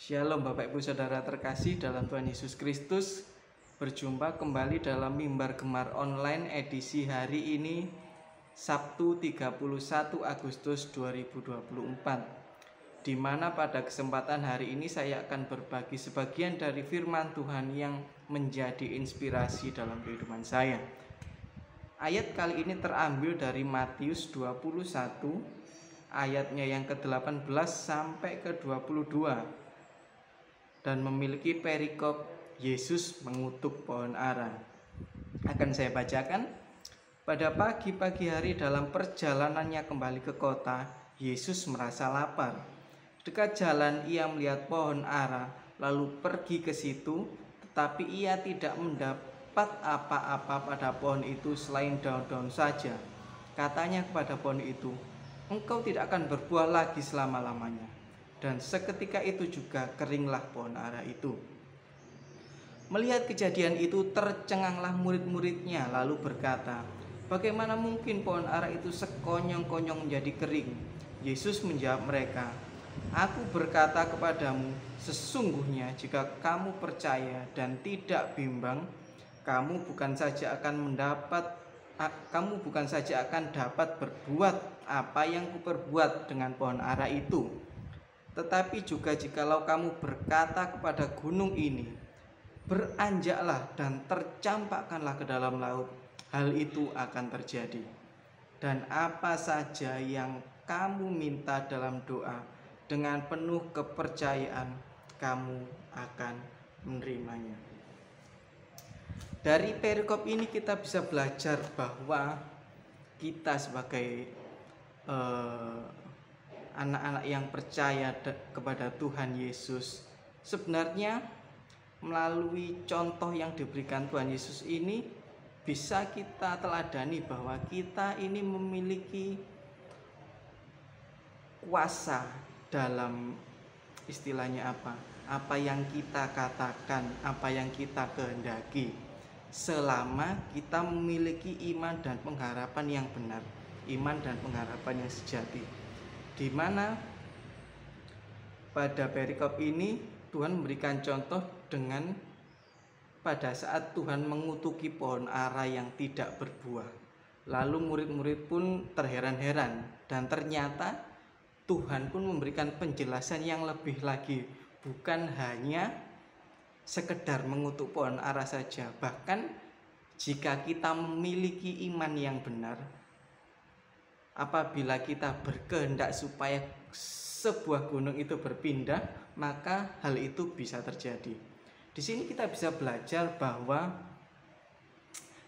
Shalom Bapak Ibu Saudara terkasih dalam Tuhan Yesus Kristus. Berjumpa kembali dalam Mimbar Gemar Online edisi hari ini Sabtu 31 Agustus 2024, di mana pada kesempatan hari ini saya akan berbagi sebagian dari firman Tuhan yang menjadi inspirasi dalam kehidupan saya. Ayat kali ini terambil dari Matius 21 ayatnya yang ke-18 sampai ke-22 dan memiliki perikop Yesus mengutuk pohon ara. Akan saya bacakan. Pada pagi-pagi hari dalam perjalanannya kembali ke kota, Yesus merasa lapar. Dekat jalan ia melihat pohon ara, lalu pergi ke situ, tetapi ia tidak mendapat apa-apa pada pohon itu selain daun-daun saja. Katanya kepada pohon itu, "Engkau tidak akan berbuah lagi selama-lamanya." Dan seketika itu juga keringlah pohon ara itu. Melihat kejadian itu tercenganglah murid-muridnya lalu berkata, "Bagaimana mungkin pohon ara itu sekonyong-konyong menjadi kering?" Yesus menjawab mereka, "Aku berkata kepadamu, sesungguhnya jika kamu percaya dan tidak bimbang, kamu bukan saja akan dapat berbuat apa yang kuperbuat dengan pohon ara itu, tetapi juga jikalau kamu berkata kepada gunung ini, beranjaklah dan tercampakkanlah ke dalam laut, hal itu akan terjadi. Dan apa saja yang kamu minta dalam doa, dengan penuh kepercayaan kamu akan menerimanya." Dari perikop ini kita bisa belajar bahwa kita sebagai anak-anak yang percaya kepada Tuhan Yesus, sebenarnya melalui contoh yang diberikan Tuhan Yesus ini bisa kita teladani bahwa kita ini memiliki kuasa dalam istilahnya apa yang kita katakan, apa yang kita kehendaki, selama kita memiliki iman dan pengharapan yang benar, iman dan pengharapan yang sejati. Di mana pada perikop ini Tuhan memberikan contoh dengan pada saat Tuhan mengutuki pohon ara yang tidak berbuah. Lalu murid-murid pun terheran-heran, dan ternyata Tuhan pun memberikan penjelasan yang lebih lagi, bukan hanya sekedar mengutuk pohon ara saja. Bahkan jika kita memiliki iman yang benar, apabila kita berkehendak supaya sebuah gunung itu berpindah, maka hal itu bisa terjadi. Di sini kita bisa belajar bahwa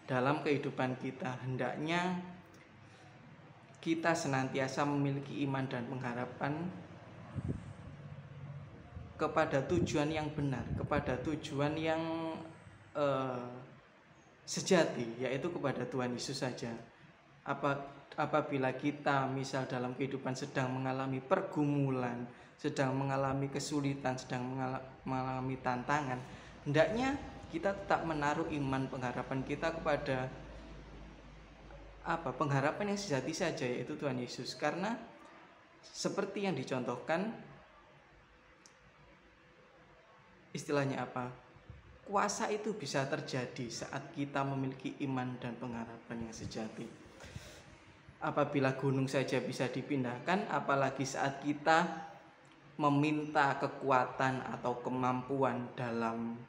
dalam kehidupan kita hendaknya kita senantiasa memiliki iman dan pengharapan kepada tujuan yang benar, kepada tujuan yang sejati, yaitu kepada Tuhan Yesus saja. Apabila kita misal dalam kehidupan sedang mengalami pergumulan, sedang mengalami kesulitan, sedang mengalami tantangan, hendaknya kita tetap menaruh iman pengharapan kita kepada pengharapan yang sejati saja, yaitu Tuhan Yesus. Karena seperti yang dicontohkan, istilahnya kuasa itu bisa terjadi saat kita memiliki iman dan pengharapan yang sejati. Apabila gunung saja bisa dipindahkan, apalagi saat kita meminta kekuatan atau kemampuan dalam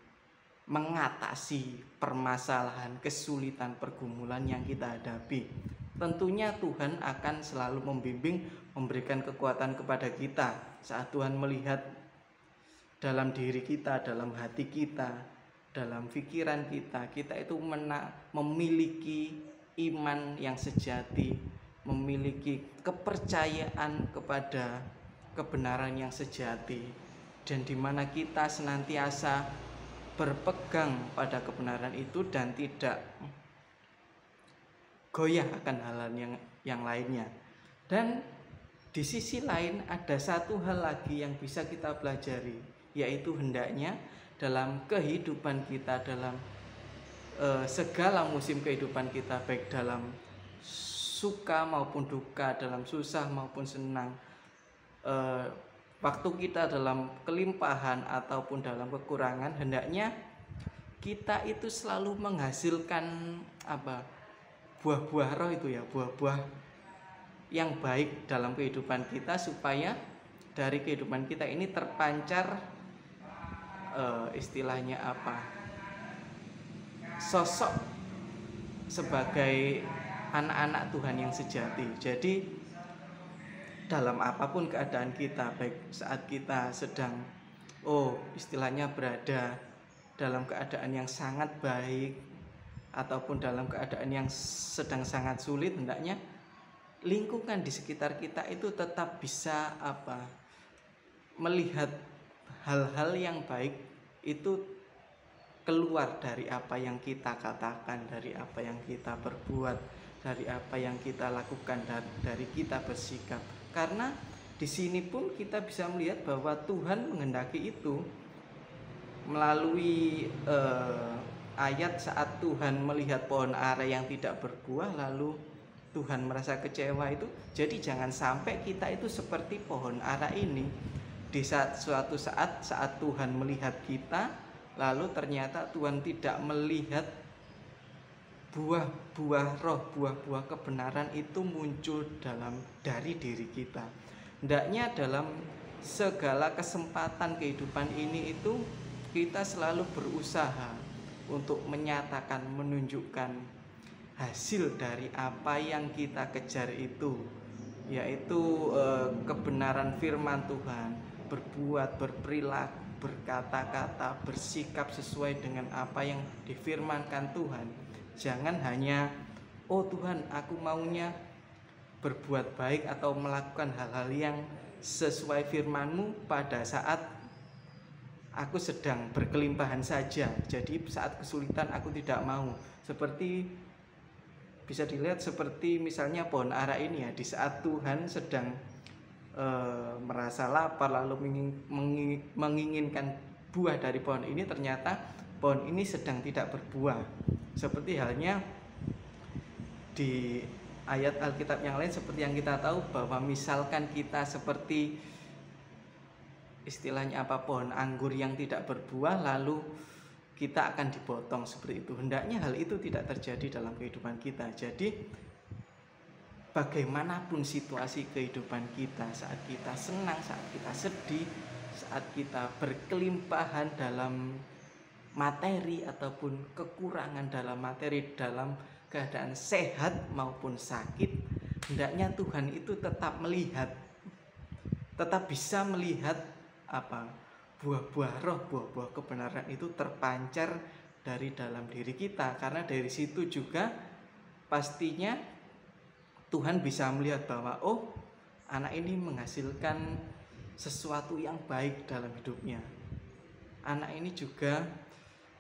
mengatasi permasalahan, kesulitan, pergumulan yang kita hadapi. Tentunya Tuhan akan selalu membimbing, memberikan kekuatan kepada kita saat Tuhan melihat dalam diri kita, dalam hati kita, dalam pikiran kita itu memiliki iman yang sejati, memiliki kepercayaan kepada kebenaran yang sejati, dan di mana kita senantiasa berpegang pada kebenaran itu dan tidak goyah akan hal-hal yang lainnya. Dan di sisi lain ada satu hal lagi yang bisa kita pelajari, yaitu hendaknya dalam kehidupan kita, dalam segala musim kehidupan kita, baik dalam suka maupun duka, dalam susah maupun senang, waktu kita dalam kelimpahan ataupun dalam kekurangan, hendaknya kita itu selalu menghasilkan buah-buah roh itu ya, buah-buah yang baik dalam kehidupan kita, supaya dari kehidupan kita ini terpancar istilahnya sosok sebagai anak-anak Tuhan yang sejati. Jadi dalam apapun keadaan kita, baik saat kita sedang istilahnya berada dalam keadaan yang sangat baik ataupun dalam keadaan yang sedang sangat sulit, hendaknya lingkungan di sekitar kita itu tetap bisa melihat hal-hal yang baik itu keluar dari apa yang kita katakan, dari apa yang kita perbuat, dari apa yang kita lakukan, dari kita bersikap. Karena di sini pun kita bisa melihat bahwa Tuhan menghendaki itu melalui ayat saat Tuhan melihat pohon ara yang tidak berbuah, lalu Tuhan merasa kecewa itu. Jadi jangan sampai kita itu seperti pohon ara ini. Di suatu saat Tuhan melihat kita, lalu ternyata Tuhan tidak melihat buah-buah roh, buah-buah kebenaran itu muncul dari diri kita. Hendaknya dalam segala kesempatan kehidupan ini itu kita selalu berusaha untuk menyatakan, menunjukkan hasil dari apa yang kita kejar itu, yaitu kebenaran firman Tuhan, berbuat, berperilaku, berkata-kata, bersikap sesuai dengan apa yang difirmankan Tuhan. Jangan hanya Tuhan, aku maunya berbuat baik atau melakukan hal-hal yang sesuai firman-Mu pada saat aku sedang berkelimpahan saja. Jadi saat kesulitan aku tidak mau. Seperti bisa dilihat seperti misalnya pohon ara ini ya, di saat Tuhan sedang merasa lapar lalu menginginkan buah dari pohon ini, ternyata pohon ini sedang tidak berbuah. Seperti halnya di ayat Alkitab yang lain, seperti yang kita tahu bahwa misalkan kita seperti istilahnya pohon anggur yang tidak berbuah, lalu kita akan dipotong seperti itu. Hendaknya hal itu tidak terjadi dalam kehidupan kita. Jadi bagaimanapun situasi kehidupan kita, saat kita senang, saat kita sedih, saat kita berkelimpahan dalam materi ataupun kekurangan dalam materi, dalam keadaan sehat maupun sakit, hendaknya Tuhan itu tetap melihat, tetap bisa melihat buah-buah roh, buah-buah kebenaran itu terpancar dari dalam diri kita. Karena dari situ juga pastinya Tuhan bisa melihat bahwa anak ini menghasilkan sesuatu yang baik dalam hidupnya. Anak ini juga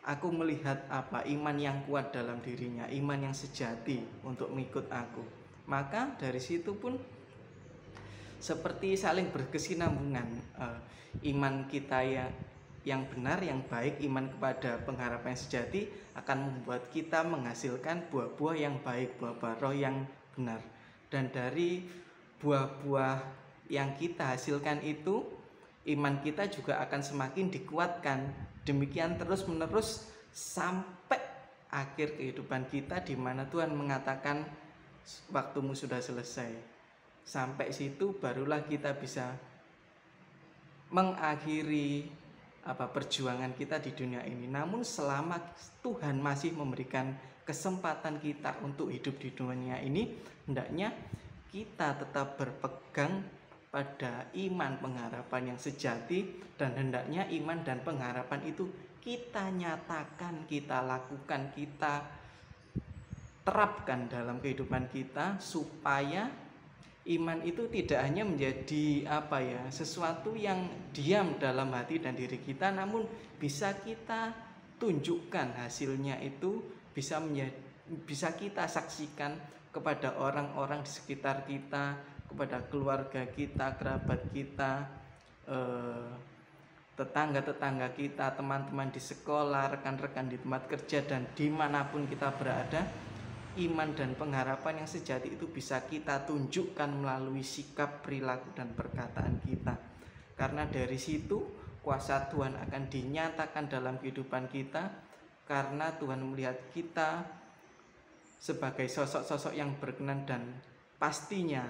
aku melihat iman yang kuat dalam dirinya, iman yang sejati untuk mengikut aku. Maka dari situ pun seperti saling berkesinambungan. Iman kita yang benar, yang baik, iman kepada pengharapan yang sejati akan membuat kita menghasilkan buah-buah yang baik, buah-buah roh yang benar. Dan dari buah-buah yang kita hasilkan itu, iman kita juga akan semakin dikuatkan. Demikian terus menerus sampai akhir kehidupan kita, di mana Tuhan mengatakan waktumu sudah selesai. Sampai situ barulah kita bisa mengakhiri perjuangan kita di dunia ini. Namun selama Tuhan masih memberikan kesempatan kita untuk hidup di dunia ini, hendaknya kita tetap berpegang pada iman pengharapan yang sejati, dan hendaknya iman dan pengharapan itu kita nyatakan, kita lakukan, kita terapkan dalam kehidupan kita, supaya iman itu tidak hanya menjadi sesuatu yang diam dalam hati dan diri kita, namun bisa kita tunjukkan hasilnya itu, bisa kita saksikan kepada orang-orang di sekitar kita, kepada keluarga kita, kerabat kita, tetangga-tetangga kita, teman-teman di sekolah, rekan-rekan di tempat kerja, dan dimanapun kita berada. Iman dan pengharapan yang sejati itu bisa kita tunjukkan melalui sikap, perilaku, dan perkataan kita. karena dari situ kuasa Tuhan akan dinyatakan dalam kehidupan kita, karena Tuhan melihat kita sebagai sosok-sosok yang berkenan, dan pastinya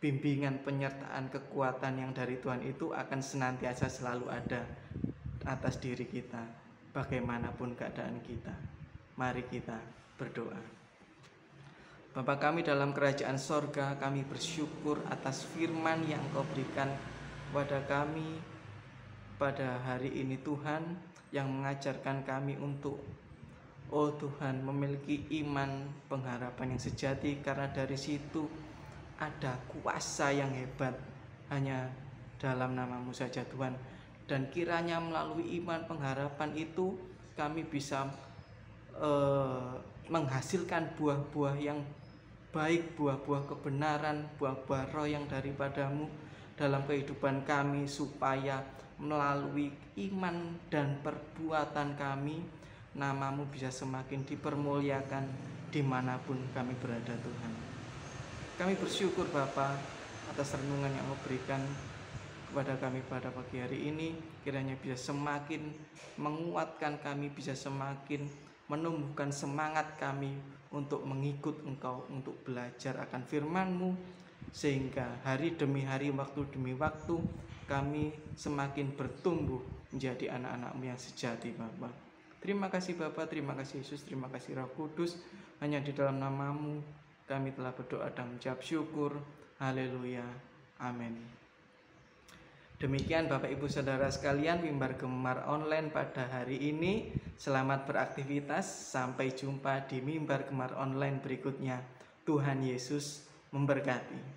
bimbingan, penyertaan, kekuatan yang dari Tuhan itu akan senantiasa selalu ada atas diri kita bagaimanapun keadaan kita. Mari kita berdoa. Bapa kami dalam kerajaan sorga, kami bersyukur atas firman yang Kau berikan kepada kami pada hari ini Tuhan, yang mengajarkan kami untuk Tuhan memiliki iman pengharapan yang sejati, karena dari situ ada kuasa yang hebat hanya dalam nama-Mu saja Tuhan. Dan kiranya melalui iman pengharapan itu kami bisa menghasilkan buah-buah yang baik, buah-buah kebenaran, buah-buah roh yang daripada-Mu dalam kehidupan kami, supaya melalui iman dan perbuatan kami, nama-Mu bisa semakin dipermuliakan dimanapun kami berada Tuhan. Kami bersyukur Bapa atas renungan yang Kau berikan kepada kami pada pagi hari ini. Kiranya bisa semakin menguatkan kami, bisa semakin menumbuhkan semangat kami untuk mengikut Engkau, untuk belajar akan firman-Mu, sehingga hari demi hari, waktu demi waktu, kami semakin bertumbuh menjadi anak-anak-Mu yang sejati Bapa. Terima kasih Bapa, terima kasih Yesus, terima kasih Roh Kudus. Hanya di dalam nama-Mu kami telah berdoa dan mengucap syukur. Haleluya. Amin. Demikian Bapak Ibu Saudara sekalian, Mimbar Gemar online pada hari ini. Selamat beraktivitas. Sampai jumpa di Mimbar Gemar online berikutnya. Tuhan Yesus memberkati.